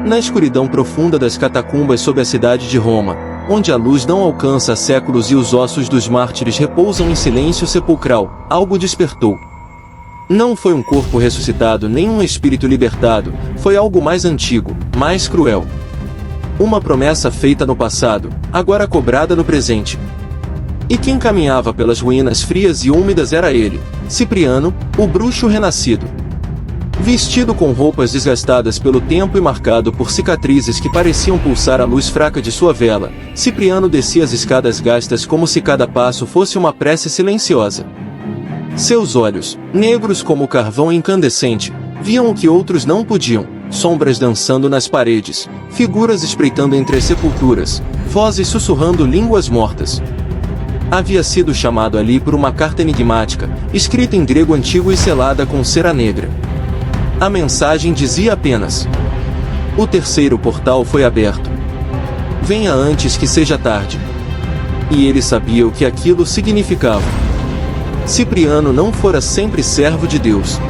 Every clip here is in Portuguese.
Na escuridão profunda das catacumbas sob a cidade de Roma, onde a luz não alcança há séculos e os ossos dos mártires repousam em silêncio sepulcral, algo despertou. Não foi um corpo ressuscitado nem um espírito libertado, foi algo mais antigo, mais cruel. Uma promessa feita no passado, agora cobrada no presente. E quem caminhava pelas ruínas frias e úmidas era ele, Cipriano, o bruxo renascido. Vestido com roupas desgastadas pelo tempo e marcado por cicatrizes que pareciam pulsar a luz fraca de sua vela, Cipriano descia as escadas gastas como se cada passo fosse uma prece silenciosa. Seus olhos, negros como carvão incandescente, viam o que outros não podiam, sombras dançando nas paredes, figuras espreitando entre as sepulturas, vozes sussurrando línguas mortas. Havia sido chamado ali por uma carta enigmática, escrita em grego antigo e selada com cera negra. A mensagem dizia apenas: o terceiro portal foi aberto. Venha antes que seja tarde. E ele sabia o que aquilo significava. Cipriano não fora sempre servo de Deus.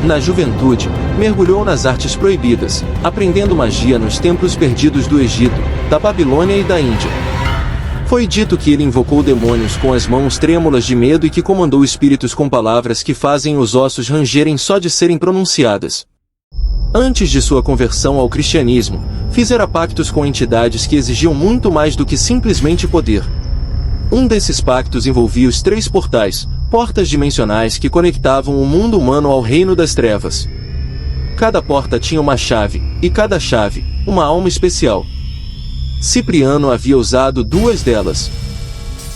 Na juventude, mergulhou nas artes proibidas, aprendendo magia nos templos perdidos do Egito, da Babilônia e da Índia. Foi dito que ele invocou demônios com as mãos trêmulas de medo e que comandou espíritos com palavras que fazem os ossos rangerem só de serem pronunciadas. Antes de sua conversão ao cristianismo, fizera pactos com entidades que exigiam muito mais do que simplesmente poder. Um desses pactos envolvia os 3 portais, portas dimensionais que conectavam o mundo humano ao reino das trevas. Cada porta tinha uma chave, e cada chave, uma alma especial. Cipriano havia usado 2 delas.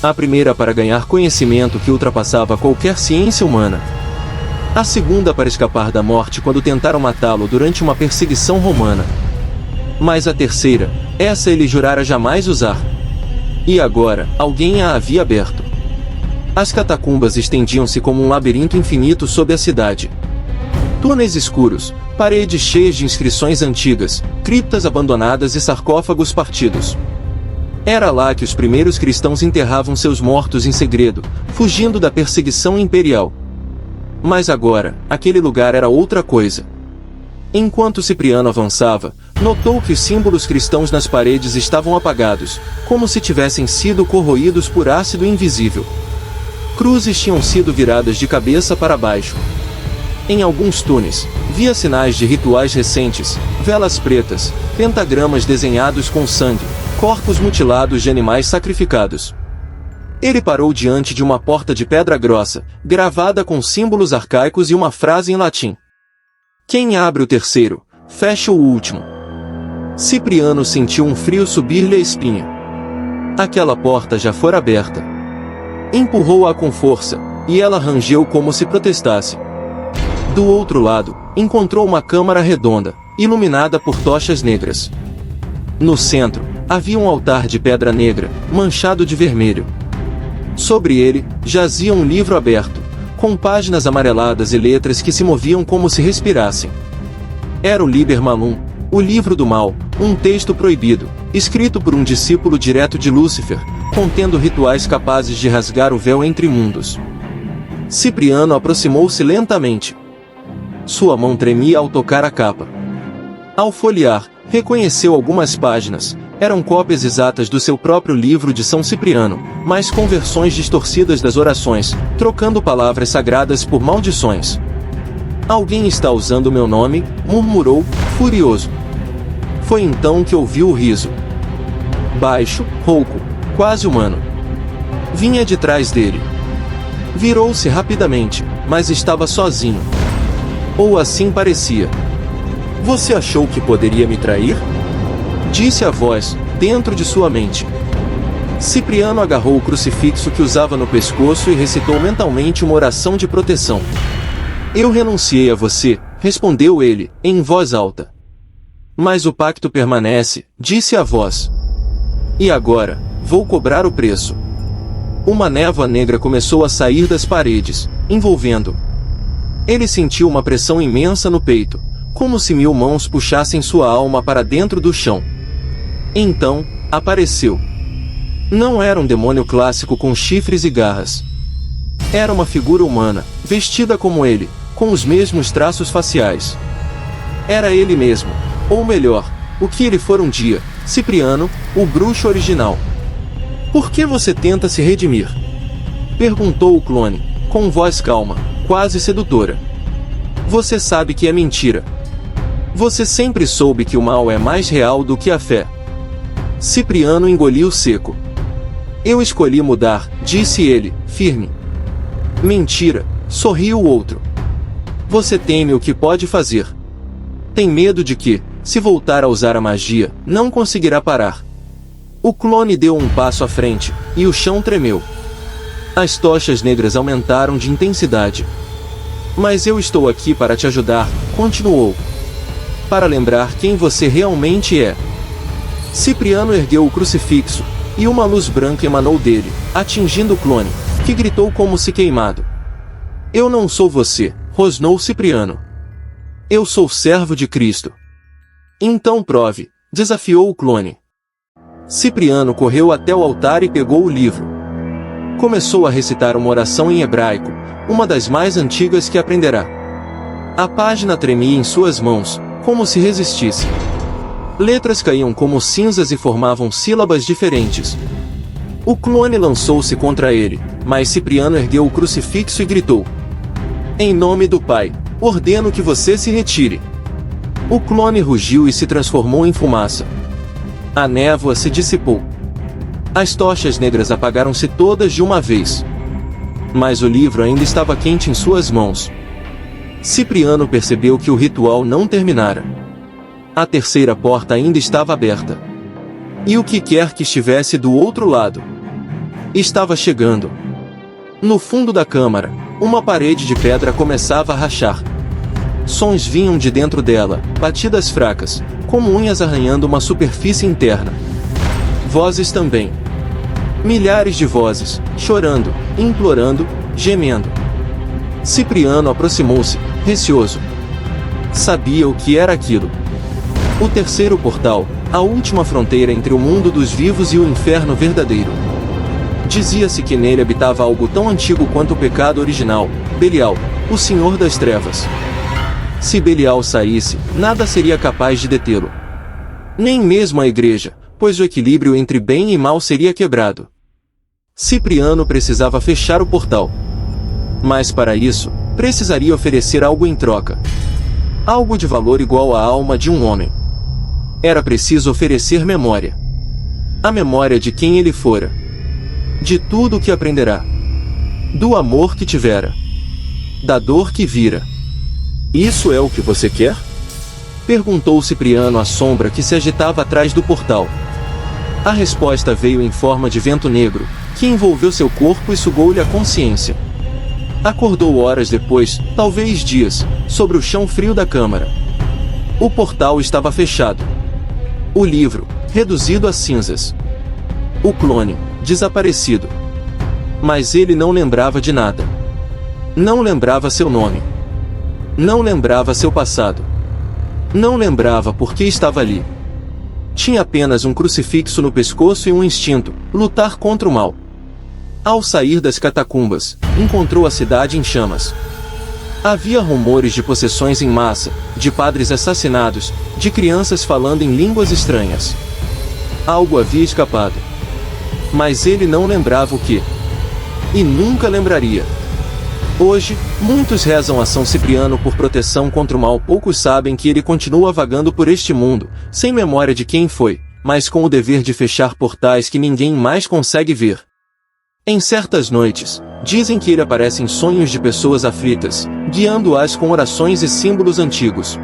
A primeira para ganhar conhecimento que ultrapassava qualquer ciência humana. A segunda para escapar da morte quando tentaram matá-lo durante uma perseguição romana. Mas a terceira, essa ele jurara jamais usar. E agora, alguém a havia aberto. As catacumbas estendiam-se como um labirinto infinito sob a cidade. Túneis escuros, paredes cheias de inscrições antigas, criptas abandonadas e sarcófagos partidos. Era lá que os primeiros cristãos enterravam seus mortos em segredo, fugindo da perseguição imperial. Mas agora, aquele lugar era outra coisa. Enquanto Cipriano avançava, notou que os símbolos cristãos nas paredes estavam apagados, como se tivessem sido corroídos por ácido invisível. Cruzes tinham sido viradas de cabeça para baixo. Em alguns túneis, via sinais de rituais recentes, velas pretas, pentagramas desenhados com sangue, corpos mutilados de animais sacrificados. Ele parou diante de uma porta de pedra grossa, gravada com símbolos arcaicos e uma frase em latim. Quem abre o terceiro, fecha o último. Cipriano sentiu um frio subir-lhe a espinha. Aquela porta já fora aberta. Empurrou-a com força, e ela rangeu como se protestasse. Do outro lado, encontrou uma câmara redonda, iluminada por tochas negras. No centro, havia um altar de pedra negra, manchado de vermelho. Sobre ele, jazia um livro aberto, com páginas amareladas e letras que se moviam como se respirassem. Era o Liber Malum, o livro do mal, um texto proibido, escrito por um discípulo direto de Lúcifer, contendo rituais capazes de rasgar o véu entre mundos. Cipriano aproximou-se lentamente. Sua mão tremia ao tocar a capa. Ao folhear, reconheceu algumas páginas. Eram cópias exatas do seu próprio livro de São Cipriano, mas com versões distorcidas das orações, trocando palavras sagradas por maldições. Alguém está usando meu nome, murmurou, furioso. Foi então que ouviu o riso. Baixo, rouco, quase humano. Vinha de trás dele. Virou-se rapidamente, mas estava sozinho. Ou assim parecia. Você achou que poderia me trair? Disse a voz, dentro de sua mente. Cipriano agarrou o crucifixo que usava no pescoço e recitou mentalmente uma oração de proteção. Eu renunciei a você, respondeu ele, em voz alta. Mas o pacto permanece, disse a voz. E agora, vou cobrar o preço. Uma névoa negra começou a sair das paredes, envolvendo. Ele sentiu uma pressão imensa no peito, como se 1000 mãos puxassem sua alma para dentro do chão. Então, apareceu. Não era um demônio clássico com chifres e garras. Era uma figura humana, vestida como ele, com os mesmos traços faciais. Era ele mesmo, Ou melhor, o que ele for um dia, Cipriano, o bruxo original. Por que você tenta se redimir? Perguntou o clone, com voz calma, quase sedutora. Você sabe que é mentira. Você sempre soube que o mal é mais real do que a fé. Cipriano engoliu seco. Eu escolhi mudar, disse ele, firme. Mentira, sorriu o outro. Você teme o que pode fazer. Tem medo de que, se voltar a usar a magia, não conseguirá parar. O clone deu um passo à frente, e o chão tremeu. As tochas negras aumentaram de intensidade. Mas eu estou aqui para te ajudar, continuou. Para lembrar quem você realmente é. Cipriano ergueu o crucifixo, e uma luz branca emanou dele, atingindo o clone, que gritou como se queimado. Eu não sou você, rosnou Cipriano. Eu sou servo de Cristo. Então prove, desafiou o clone. Cipriano correu até o altar e pegou o livro. Começou a recitar uma oração em hebraico, uma das mais antigas que aprenderá. A página tremia em suas mãos, como se resistisse. Letras caíam como cinzas e formavam sílabas diferentes. O clone lançou-se contra ele, mas Cipriano ergueu o crucifixo e gritou: Em nome do Pai, ordeno que você se retire. O clone rugiu e se transformou em fumaça. A névoa se dissipou. As tochas negras apagaram-se todas de uma vez. Mas o livro ainda estava quente em suas mãos. Cipriano percebeu que o ritual não terminara. A terceira porta ainda estava aberta. E o que quer que estivesse do outro lado estava chegando. No fundo da câmara, uma parede de pedra começava a rachar. Sons vinham de dentro dela, batidas fracas, como unhas arranhando uma superfície interna. Vozes também. Milhares de vozes, chorando, implorando, gemendo. Cipriano aproximou-se, receoso. Sabia o que era aquilo. O terceiro portal, a última fronteira entre o mundo dos vivos e o inferno verdadeiro. Dizia-se que nele habitava algo tão antigo quanto o pecado original, Belial, o Senhor das Trevas. Se Belial saísse, nada seria capaz de detê-lo. Nem mesmo a igreja, pois o equilíbrio entre bem e mal seria quebrado. Cipriano precisava fechar o portal. Mas para isso, precisaria oferecer algo em troca. Algo de valor igual à alma de um homem. Era preciso oferecer memória. A memória de quem ele fora. De tudo o que aprenderá. Do amor que tivera. Da dor que vira. Isso é o que você quer? Perguntou Cipriano à sombra que se agitava atrás do portal. A resposta veio em forma de vento negro, que envolveu seu corpo e sugou-lhe a consciência. Acordou horas depois, talvez dias, sobre o chão frio da câmara. O portal estava fechado. O livro, reduzido a cinzas. O clone, desaparecido. Mas ele não lembrava de nada. Não lembrava seu nome. Não lembrava seu passado. Não lembrava por que estava ali. Tinha apenas um crucifixo no pescoço e um instinto: lutar contra o mal. Ao sair das catacumbas, encontrou a cidade em chamas. Havia rumores de possessões em massa, de padres assassinados, de crianças falando em línguas estranhas. Algo havia escapado. Mas ele não lembrava o que. E nunca lembraria. Hoje, muitos rezam a São Cipriano por proteção contra o mal. Poucos sabem que ele continua vagando por este mundo, sem memória de quem foi, mas com o dever de fechar portais que ninguém mais consegue ver. Em certas noites, dizem que ele aparece em sonhos de pessoas aflitas, guiando-as com orações e símbolos antigos.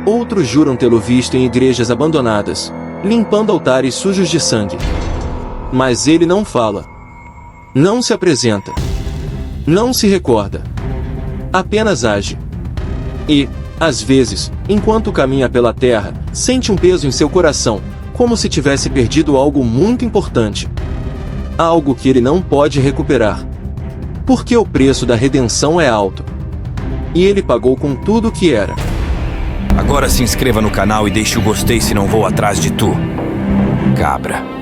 Outros juram tê-lo visto em igrejas abandonadas, limpando altares sujos de sangue. Mas ele não fala. Não se apresenta. Não se recorda. Apenas age. E, às vezes, enquanto caminha pela terra, sente um peso em seu coração, como se tivesse perdido algo muito importante. Algo que ele não pode recuperar. Porque o preço da redenção é alto. E ele pagou com tudo o que era. Agora se inscreva no canal e deixe o gostei se não vou atrás de tu, cabra.